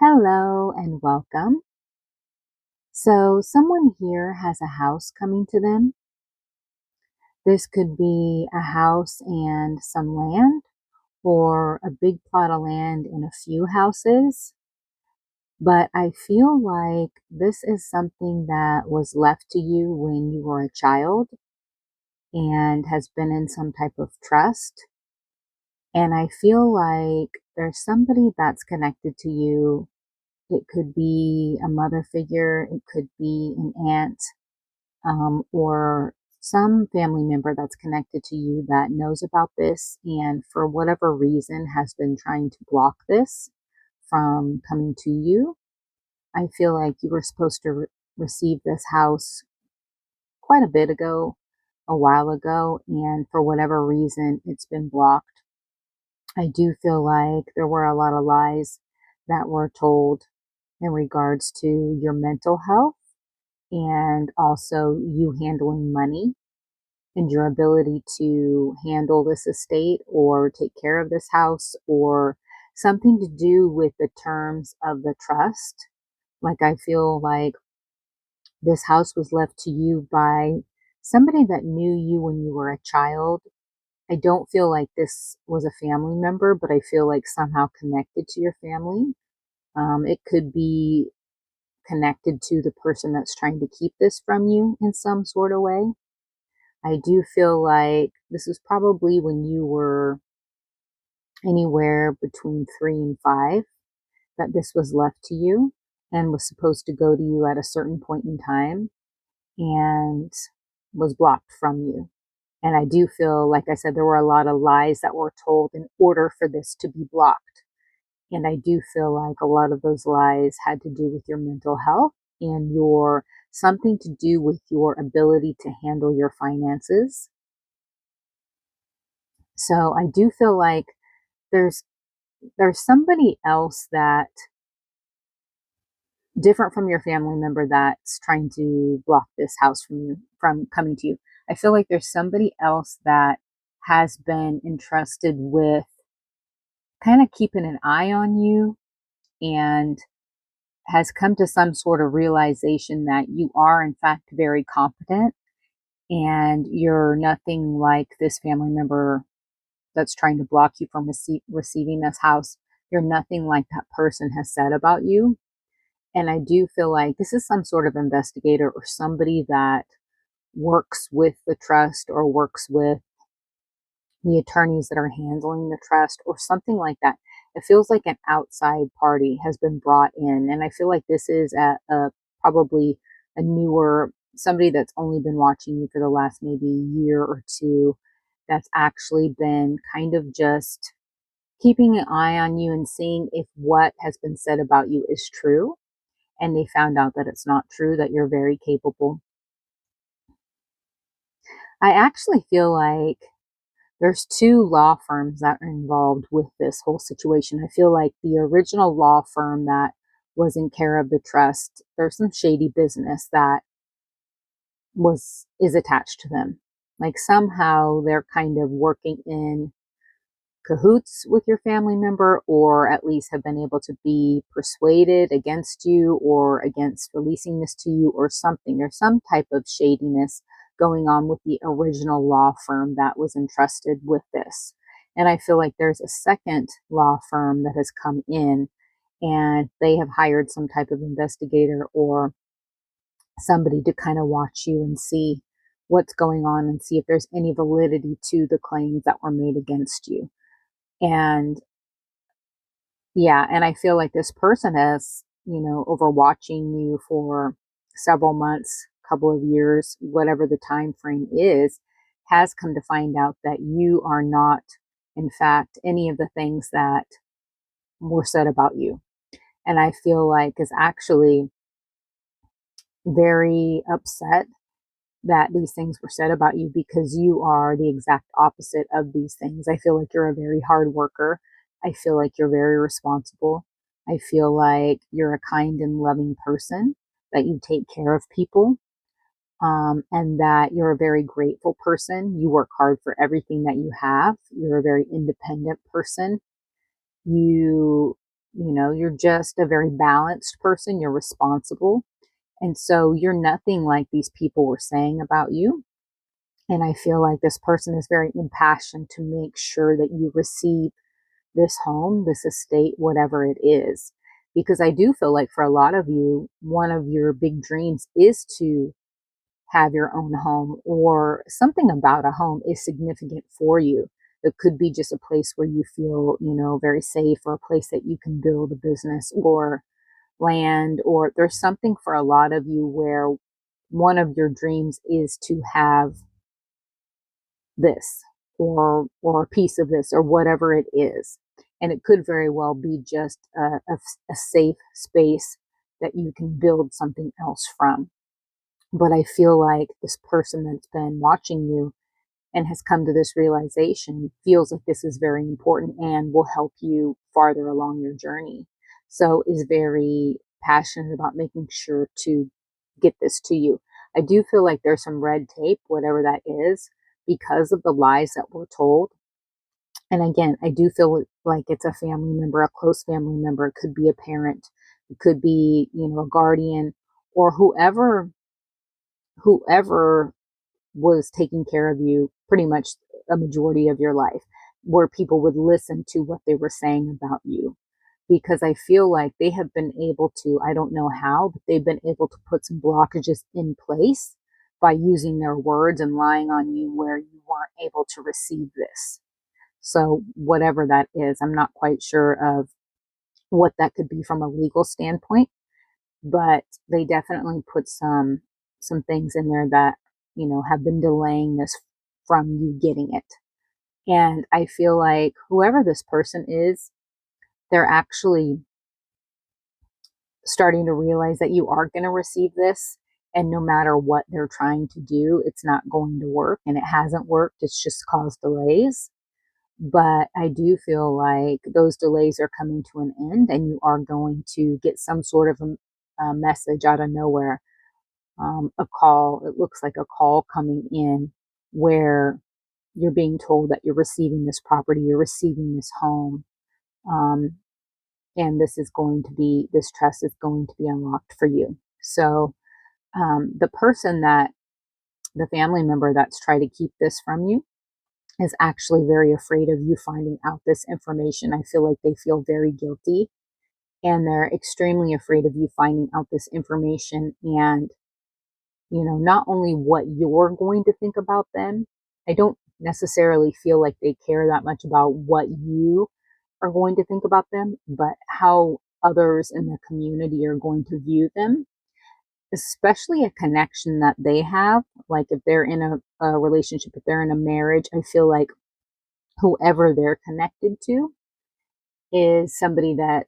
Hello and welcome. So, someone here has a house coming to them. This could be a house and some land, or a big plot of land and a few houses. But I feel like this is something that was left to you when you were a child and has been in some type of trust. And I feel like there's somebody that's connected to you. It could be a mother figure, it could be an aunt, or some family member that's connected to you that knows about this and for whatever reason has been trying to block this from coming to you. I feel like you were supposed to receive this house quite a bit ago, a while ago, and for whatever reason, it's been blocked. I do feel like there were a lot of lies that were told in regards to your mental health and also you handling money and your ability to handle this estate or take care of this house or something to do with the terms of the trust. Like, I feel like this house was left to you by somebody that knew you when you were a child. I don't feel like this was a family member, but I feel like somehow connected to your family. It could be connected to the person that's trying to keep this from you in some sort of way. I do feel like this is probably when you were anywhere between 3 and 5 that this was left to you and was supposed to go to you at a certain point in time and was blocked from you. And I do feel, like I said, there were a lot of lies that were told in order for this to be blocked. And I do feel like a lot of those lies had to do with your mental health and your something to do with your ability to handle your finances. So I do feel like there's there's somebody else that different from your family member that's trying to block this house from you from coming to you. I feel like there's somebody else that has been entrusted with kind of keeping an eye on you and has come to some sort of realization that you are in fact very competent and you're nothing like this family member that's trying to block you from receiving this house. You're nothing like that person has said about you. And I do feel like this is some sort of investigator or somebody that works with the trust or works with the attorneys that are handling the trust or something like that. It feels like an outside party has been brought in. And I feel like this is probably a newer, somebody that's only been watching you for the last maybe year or two, that's actually been kind of just keeping an eye on you and seeing if what has been said about you is true. And they found out that it's not true, that you're very capable. I actually feel like there's two law firms that are involved with this whole situation. I feel like the original law firm that was in care of the trust, there's some shady business that was is attached to them. Like somehow they're kind of working in cahoots with your family member, or at least have been able to be persuaded against you or against releasing this to you or something. There's some type of shadiness going on with the original law firm that was entrusted with this. And I feel like there's a second law firm that has come in and they have hired some type of investigator or somebody to kind of watch you and see what's going on and see if there's any validity to the claims that were made against you. And yeah, and I feel like this person has, over watching you for several months, couple of years, whatever the time frame is, has come to find out that you are not, in fact, any of the things that were said about you. And I feel like is actually very upset that these things were said about you because you are the exact opposite of these things. I feel like you're a very hard worker. I feel like you're very responsible. I feel like you're a kind and loving person, that you take care of people, and that you're a very grateful person. You work hard for everything that you have. You're a very independent person. You you're just a very balanced person. You're responsible. And so you're nothing like these people were saying about you. And I feel like this person is very impassioned to make sure that you receive this home, this estate, whatever it is. Because I do feel like for a lot of you, one of your big dreams is to have your own home, or something about a home is significant for you. It could be just a place where you feel, very safe, or a place that you can build a business or land, or there's something for a lot of you where one of your dreams is to have this, or a piece of this, or whatever it is. And it could very well be just a safe space that you can build something else from. But I feel like this person that's been watching you and has come to this realization feels like this is very important and will help you farther along your journey. So is very passionate about making sure to get this to you. I do feel like there's some red tape, whatever that is, because of the lies that were told. And again, I do feel like it's a family member, a close family member. It could be a parent. It could be, a guardian, or whoever was taking care of you pretty much a majority of your life, where people would listen to what they were saying about you. Because I feel like they have been able to, I don't know how, but they've been able to put some blockages in place by using their words and lying on you where you weren't able to receive this. So whatever that is, I'm not quite sure of what that could be from a legal standpoint, but they definitely put some things in there that, have been delaying this from you getting it. And I feel like whoever this person is, they're actually starting to realize that you are going to receive this. And no matter what they're trying to do, it's not going to work, and it hasn't worked. It's just caused delays. But I do feel like those delays are coming to an end, and you are going to get some sort of a message out of nowhere. A call, it looks like a call coming in where you're being told that you're receiving this property, you're receiving this home. Um, and this trust is going to be unlocked for you. So, the family member that's trying to keep this from you is actually very afraid of you finding out this information. I feel like they feel very guilty, and they're extremely afraid of you finding out this information. And, not only what you're going to think about them, I don't necessarily feel like they care that much about what you are going to think about them, but how others in the community are going to view them, especially a connection that they have. Like if they're in a relationship, if they're in a marriage, I feel like whoever they're connected to is somebody that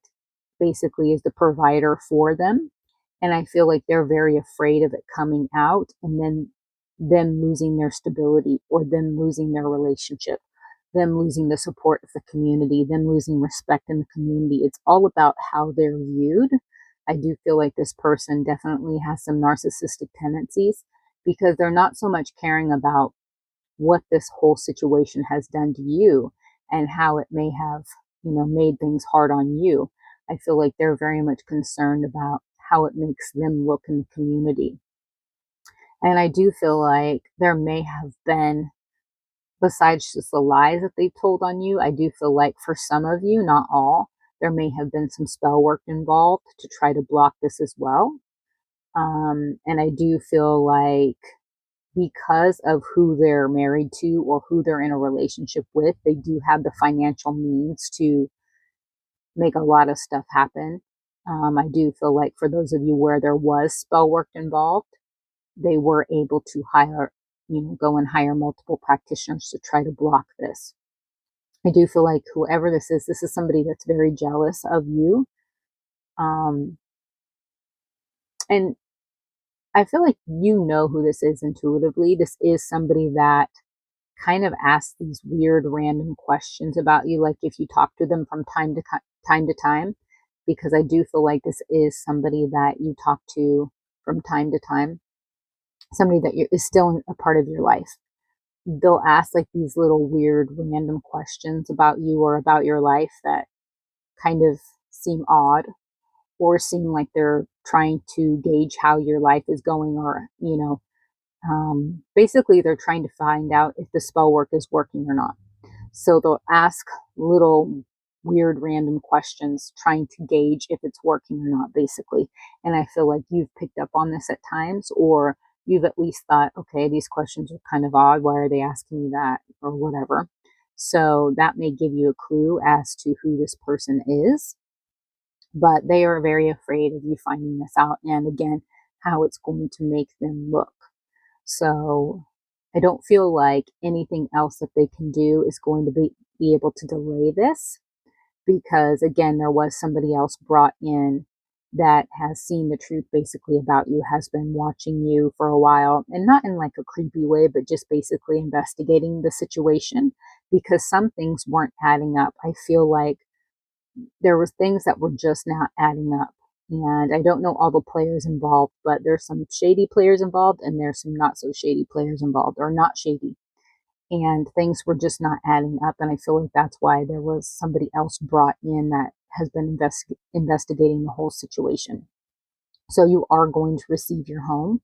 basically is the provider for them. And I feel like they're very afraid of it coming out, and then them losing their stability, or them losing their relationship, them losing the support of the community, them losing respect in the community. It's all about how they're viewed. I do feel like this person definitely has some narcissistic tendencies, because they're not so much caring about what this whole situation has done to you and how it may have, made things hard on you. I feel like they're very much concerned about how it makes them look in the community. And I do feel like there may have been, besides just the lies that they've told on you, I do feel like for some of you, not all, there may have been some spell work involved to try to block this as well. And I do feel like because of who they're married to or who they're in a relationship with, they do have the financial means to make a lot of stuff happen. I do feel like for those of you where there was spell work involved, they were able to go and hire multiple practitioners to try to block this. I do feel like whoever this is somebody that's very jealous of you. And I feel like you know who this is intuitively. This is somebody that kind of asks these weird random questions about you, like if you talk to them from time to time, because I do feel like this is somebody that you talk to from time to time, somebody that is still a part of your life. They'll ask like these little weird random questions about you or about your life that kind of seem odd or seem like they're trying to gauge how your life is going, or, basically they're trying to find out if the spell work is working or not. So they'll ask little weird random questions trying to gauge if it's working or not, basically. And I feel like you've picked up on this at times, or you've at least thought, okay, these questions are kind of odd. Why are they asking me that, or whatever? So that may give you a clue as to who this person is, but they are very afraid of you finding this out, and again, how it's going to make them look. So I don't feel like anything else that they can do is going to be able to delay this, because again, there was somebody else brought in that has seen the truth basically about you, has been watching you for a while, and not in like a creepy way, but just basically investigating the situation, because some things weren't adding up. I feel like there was things that were just not adding up. And I don't know all the players involved, but there's some shady players involved and there's some not so shady players involved, or not shady. And things were just not adding up. And I feel like that's why there was somebody else brought in that has been investigating the whole situation. So you are going to receive your home.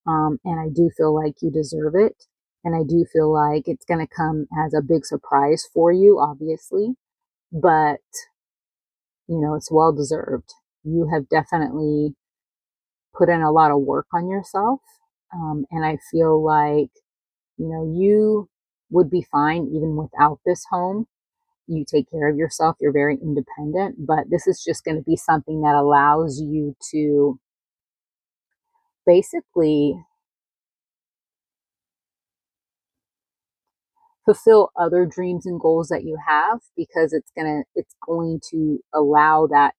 And I do feel like you deserve it. And I do feel like it's going to come as a big surprise for you, obviously. But it's well deserved. You have definitely put in a lot of work on yourself. And I feel like, you would be fine even without this home. You take care of yourself. You're very independent, but this is just going to be something that allows you to basically fulfill other dreams and goals that you have, because it's going to allow that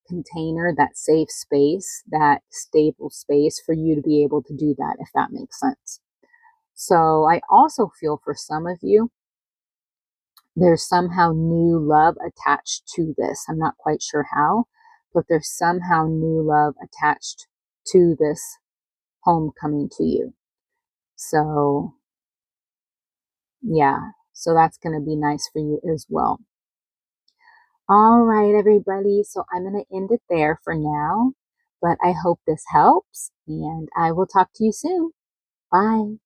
container, that safe space, that stable space for you to be able to do that, if that makes sense. So I also feel for some of you, there's somehow new love attached to this. I'm not quite sure how, but there's somehow new love attached to this homecoming to you. So yeah, so that's going to be nice for you as well. All right, everybody. So I'm going to end it there for now, but I hope this helps, and I will talk to you soon. Bye.